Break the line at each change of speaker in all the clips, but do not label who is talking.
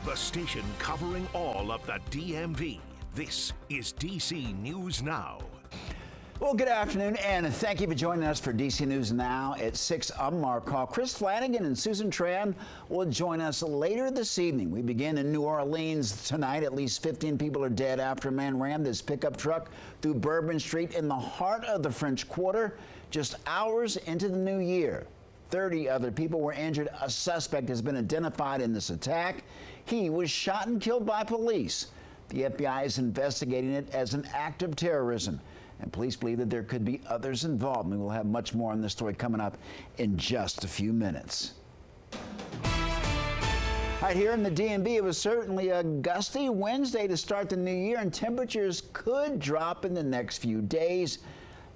the station covering all of the DMV. This is DC News Now.
Well, good afternoon, and thank you for joining us for DC News Now at 6. I'm Mark Hall. Chris Flanagan and Susan Tran will join us later this evening. We begin in New Orleans tonight. At least 15 people are dead after a man rammed his pickup truck through Bourbon Street in the heart of the French Quarter just hours into the new year. 30 other people were injured. A suspect has been identified in this attack. He was shot and killed by police. The FBI is investigating it as an act of terrorism, and police believe that there could be others involved. We will have much more on this story coming up in just a few minutes. Right here in the DMV, it was certainly a gusty Wednesday to start the new year, and temperatures could drop in the next few days.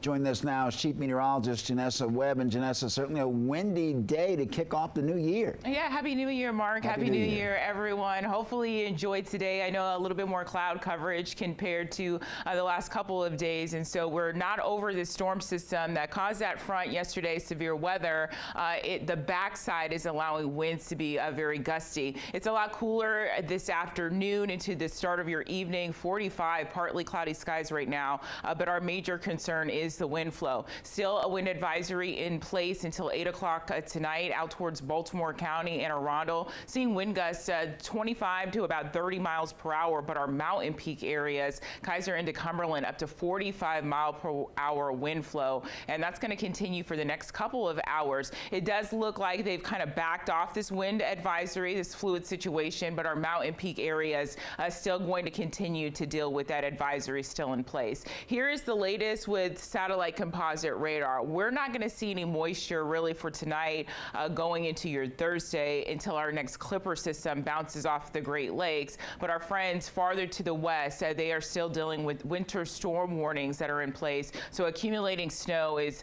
Joining us now is Chief Meteorologist Janessa Webb. And Janessa, certainly a windy day to kick off the new year.
Yeah, Happy New Year, Mark. Happy New Year, everyone. Hopefully you enjoyed today. I know a little bit more cloud coverage compared to the last couple of days. And so we're not over this storm system that caused that front yesterday, severe weather. The backside is allowing winds to be very gusty. It's a lot cooler this afternoon into the start of your evening. 45, partly cloudy skies right now. But our major concern is the wind flow. Still a wind advisory in place until 8 o'clock tonight out towards Baltimore County and Arundel. Seeing wind gusts 25 to about 30 miles per hour, but our mountain peak areas, Kaiser into Cumberland, up to 45 mile per hour wind flow. And that's going to continue for the next couple of hours. It does look like they've kind of backed off this wind advisory, this fluid situation, but our mountain peak areas still going to continue to deal with that advisory still in place. Here is the latest with satellite composite radar. We're not going to see any moisture really for tonight going into your Thursday until our next Clipper system bounces off the Great Lakes. But our friends farther to the west, they are still dealing with winter storm warnings that are in place. So accumulating snow is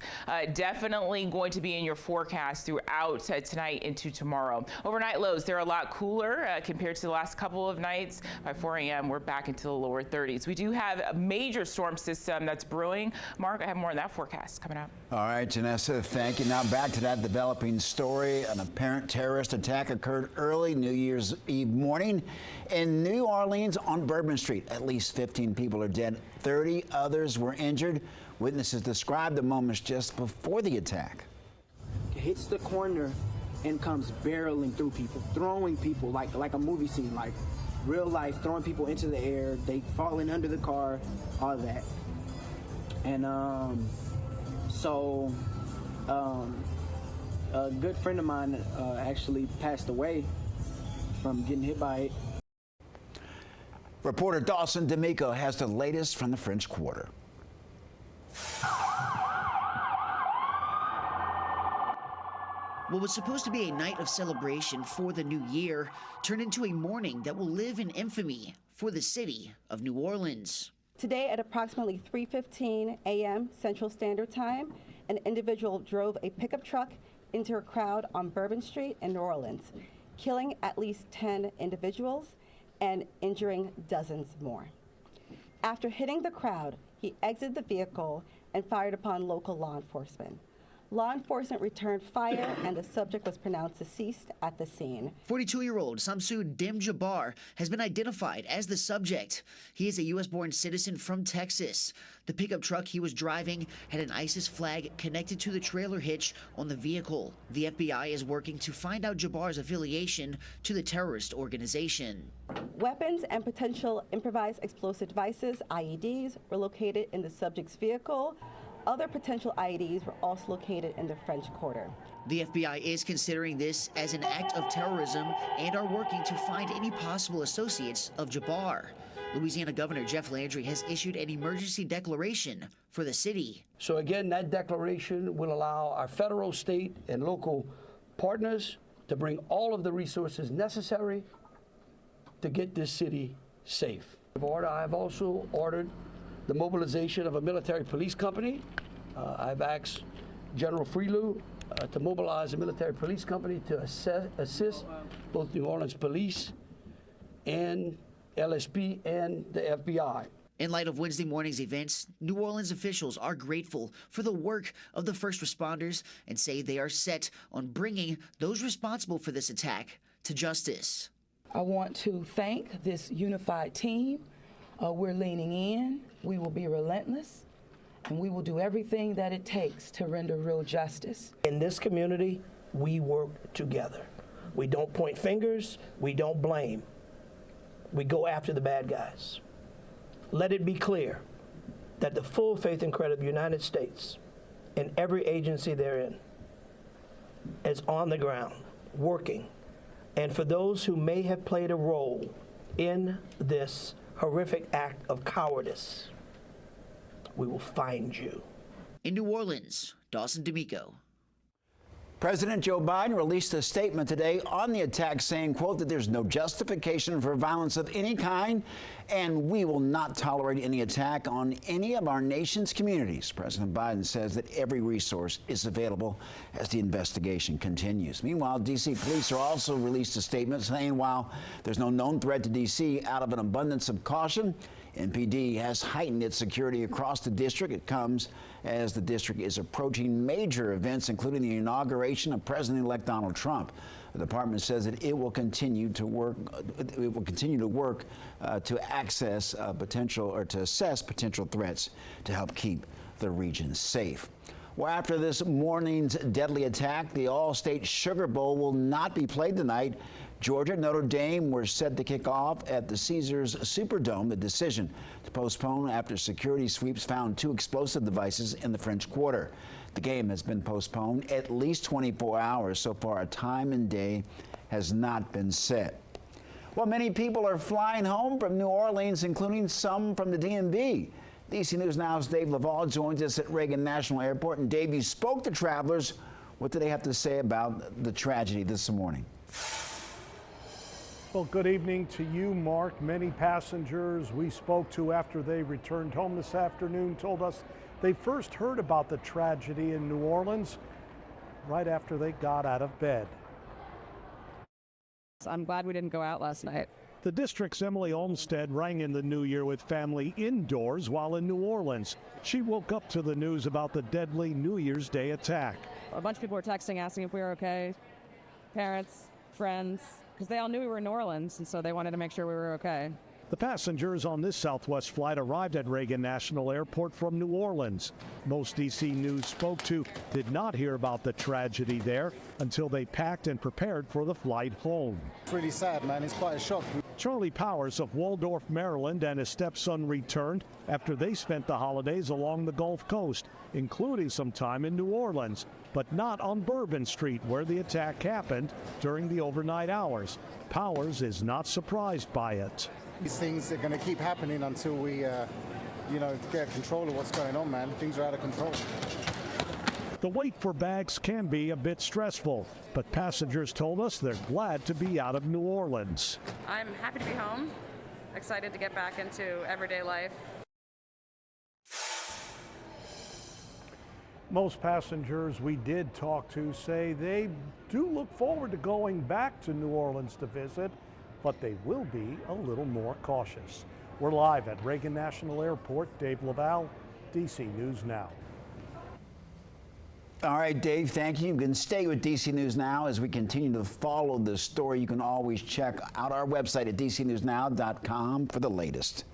definitely going to be in your forecast throughout tonight into tomorrow. Overnight lows, they're a lot cooler compared to the last couple of nights. By 4 a.m., we're back into the lower 30s. We do have a major storm system that's brewing. Mark, I have more on that forecast coming up.
All right, Janessa, thank you. Now back to that developing story. An apparent terrorist attack occurred early New Year's Eve morning in New Orleans on Bourbon Street. At least 15 people are dead. 30 others were injured. Witnesses described the moments just before the attack.
It hits the corner and comes barreling through people, throwing people like a movie scene, like real life, throwing people into the air, they falling under the car, all that. And a good friend of mine actually passed away from getting hit by it.
Reporter Dawson D'Amico has the latest from the French Quarter.
What was supposed to be a night of celebration for the new year turned into a morning that will live in infamy for the city of New Orleans.
Today at approximately 3:15 a.m. Central Standard Time, an individual drove a pickup truck into a crowd on Bourbon Street in New Orleans, killing at least 10 individuals and injuring dozens more. After hitting the crowd, he exited the vehicle and fired upon local law enforcement. Law enforcement returned fire, and the subject was pronounced deceased at the scene.
42-year-old Samsud Dim Jabbar has been identified as the subject. He is a U.S.-born citizen from Texas. The pickup truck he was driving had an ISIS flag connected to the trailer hitch on the vehicle. The FBI is working to find out Jabbar's affiliation to the terrorist organization.
Weapons and potential improvised explosive devices, IEDs, were located in the subject's vehicle. Other potential IEDs were also located in the French Quarter.
The FBI is considering this as an act of terrorism and are working to find any possible associates of Jabbar. Louisiana Governor Jeff Landry has issued an emergency declaration for the city.
So again, that declaration will allow our federal, state, and local partners to bring all of the resources necessary to get this city safe. I have also ordered the mobilization of a military police company. I've asked General Freelou to mobilize a military police company to assist both New Orleans Police and LSP and the FBI.
In light of Wednesday morning's events, New Orleans officials are grateful for the work of the first responders and say they are set on bringing those responsible for this attack to justice.
I want to thank this unified team. We're leaning in, we will be relentless, and we will do everything that it takes to render real justice.
In this community, we work together. We don't point fingers, we don't blame. We go after the bad guys. Let it be clear that the full faith and credit of the United States and every agency therein is on the ground, working. And for those who may have played a role in this horrific act of cowardice, we will find you.
In New Orleans, Dawson D'Amico.
President Joe Biden released a statement today on the attack saying, quote, that there's no justification for violence of any kind, and we will not tolerate any attack on any of our nation's communities. President Biden says that every resource is available as the investigation continues. Meanwhile, D.C. police are also released a statement saying while there's no known threat to D.C., out of an abundance of caution, NPD has heightened its security across the district. It comes as the district is approaching major events, including the inauguration of President-elect Donald Trump. The department says that it will continue to work. To access potential or to assess potential threats to help keep the region safe. Well, after this morning's deadly attack, the All-State Sugar Bowl will not be played tonight. Georgia and Notre Dame were set to kick off at the Caesars Superdome. The decision to postpone after security sweeps found 2 explosive devices in the French Quarter. The game has been postponed at least 24 hours. So far, a time and day has not been set. Well, many people are flying home from New Orleans, including some from the DMV. DC News Now's Dave Laval joins us at Reagan National Airport. And Dave, you spoke to travelers. What do they have to say about the tragedy this morning?
Well, good evening to you, Mark. Many passengers we spoke to after they returned home this afternoon told us they first heard about the tragedy in New Orleans right after they got out of bed.
I'm glad we didn't go out last night.
The district's Emily Olmstead rang in the new year with family indoors while in New Orleans. She woke up to the news about the deadly New Year's Day attack.
A bunch of people were texting, asking if we were okay. Parents, friends, because they all knew we were in New Orleans, and so they wanted to make sure we were okay.
The passengers on this Southwest flight arrived at Reagan National Airport from New Orleans. Most DC News spoke to did not hear about the tragedy there until they packed and prepared for the flight home.
It's really sad, man. It's quite a shock.
Charlie Powers of Waldorf, Maryland, and his stepson returned after they spent the holidays along the Gulf Coast, including some time in New Orleans, but not on Bourbon Street, where the attack happened during the overnight hours. Powers is not surprised by it.
These things are going to keep happening until we, get control of what's going on, man. Things are out of control.
The wait for bags can be a bit stressful, but passengers told us they're glad to be out of New Orleans.
I'm happy to be home, excited to get back into everyday life.
Most passengers we did talk to say they do look forward to going back to New Orleans to visit, but they will be a little more cautious. We're live at Reagan National Airport. Dave Laval, DC News Now.
All right, Dave, thank you. You can stay with DC News Now as we continue to follow this story. You can always check out our website at dcnewsnow.com for the latest.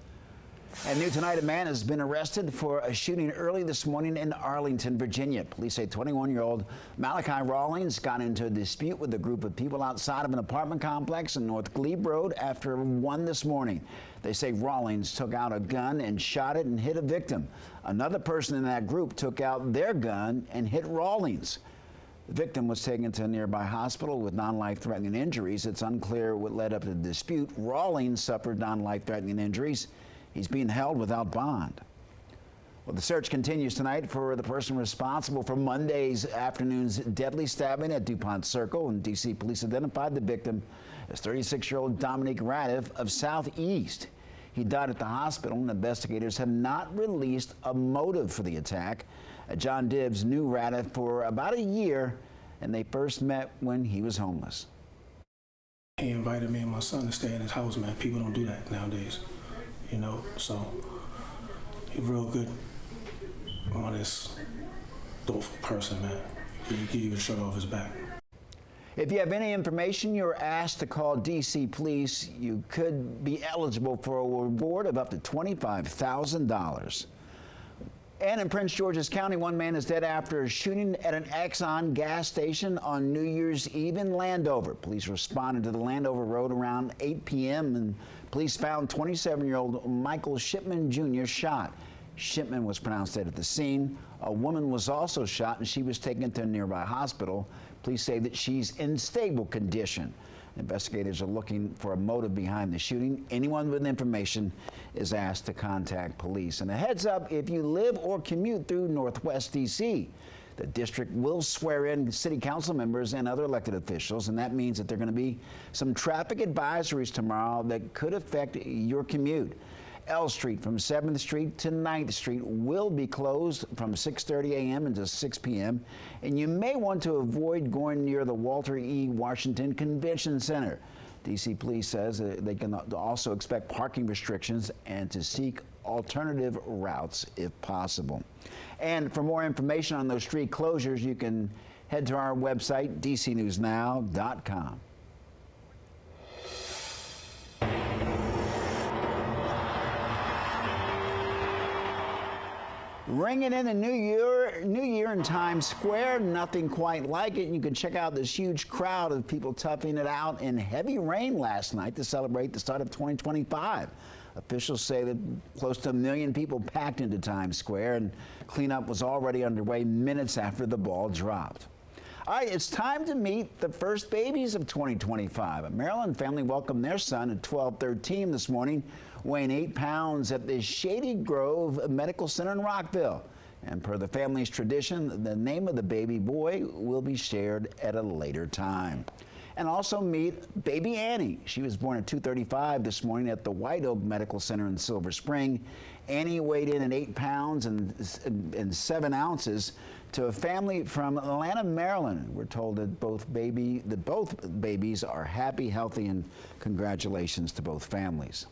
And new tonight, a man has been arrested for a shooting early this morning in Arlington, Virginia. Police say 21-year-old Malachi Rawlings got into a dispute with a group of people outside of an apartment complex in North Glebe Road after 1 this morning. They say Rawlings took out a gun and shot it and hit a victim. Another person in that group took out their gun and hit Rawlings. The victim was taken to a nearby hospital with non-life-threatening injuries. It's unclear what led up to the dispute. Rawlings suffered non-life-threatening injuries. He's being held without bond. Well, the search continues tonight for the person responsible for Monday's afternoon's deadly stabbing at DuPont Circle, and D.C. police identified the victim as 36-year-old Dominique Radiff of Southeast. He died at the hospital, and investigators have not released a motive for the attack. John Dibbs knew Radiff for about a year, and they first met when he was homeless.
He invited me and my son to stay in his house, man. People don't do that nowadays. So he's real good, honest, thoughtful person, man. He give you a shirt off his back.
If you have any information, you're asked to call D.C. Police. You could be eligible for a reward of up to $25,000. And in Prince George's County, one man is dead after a shooting at an Exxon gas station on New Year's Eve in Landover. Police responded to the Landover Road around 8 p.m. and police found 27-year-old Michael Shipman Jr. shot. Shipman was pronounced dead at the scene. A woman was also shot and she was taken to a nearby hospital. Police say that she's in stable condition. Investigators are looking for a motive behind the shooting. Anyone with information is asked to contact police. And a heads up, if you live or commute through Northwest D.C., the district will swear in city council members and other elected officials, and that means that there are going to be some traffic advisories tomorrow that could affect your commute. L Street from 7th Street to 9th Street will be closed from 6:30 a.m. until 6 p.m. And you may want to avoid going near the Walter E. Washington Convention Center. D.C. Police says they can also expect parking restrictions and to seek alternative routes if possible. And for more information on those street closures, you can head to our website, dcnewsnow.com. Ringing in the new year in Times Square, nothing quite like it. You can check out this huge crowd of people toughing it out in heavy rain last night to celebrate the start of 2025. Officials say that close to 1 million people packed into Times Square, and cleanup was already underway minutes after the ball dropped. All right, it's time to meet the first babies of 2025. A Maryland family welcomed their son at 12:13 this morning, weighing 8 pounds, at the Shady Grove Medical Center in Rockville. And per the family's tradition, the name of the baby boy will be shared at a later time. And also meet baby Annie. She was born at 2:35 this morning at the White Oak Medical Center in Silver Spring. Annie weighed in at 8 pounds and 7 ounces to a family from Atlanta, Maryland. We're told that both babies are happy, healthy, and congratulations to both families.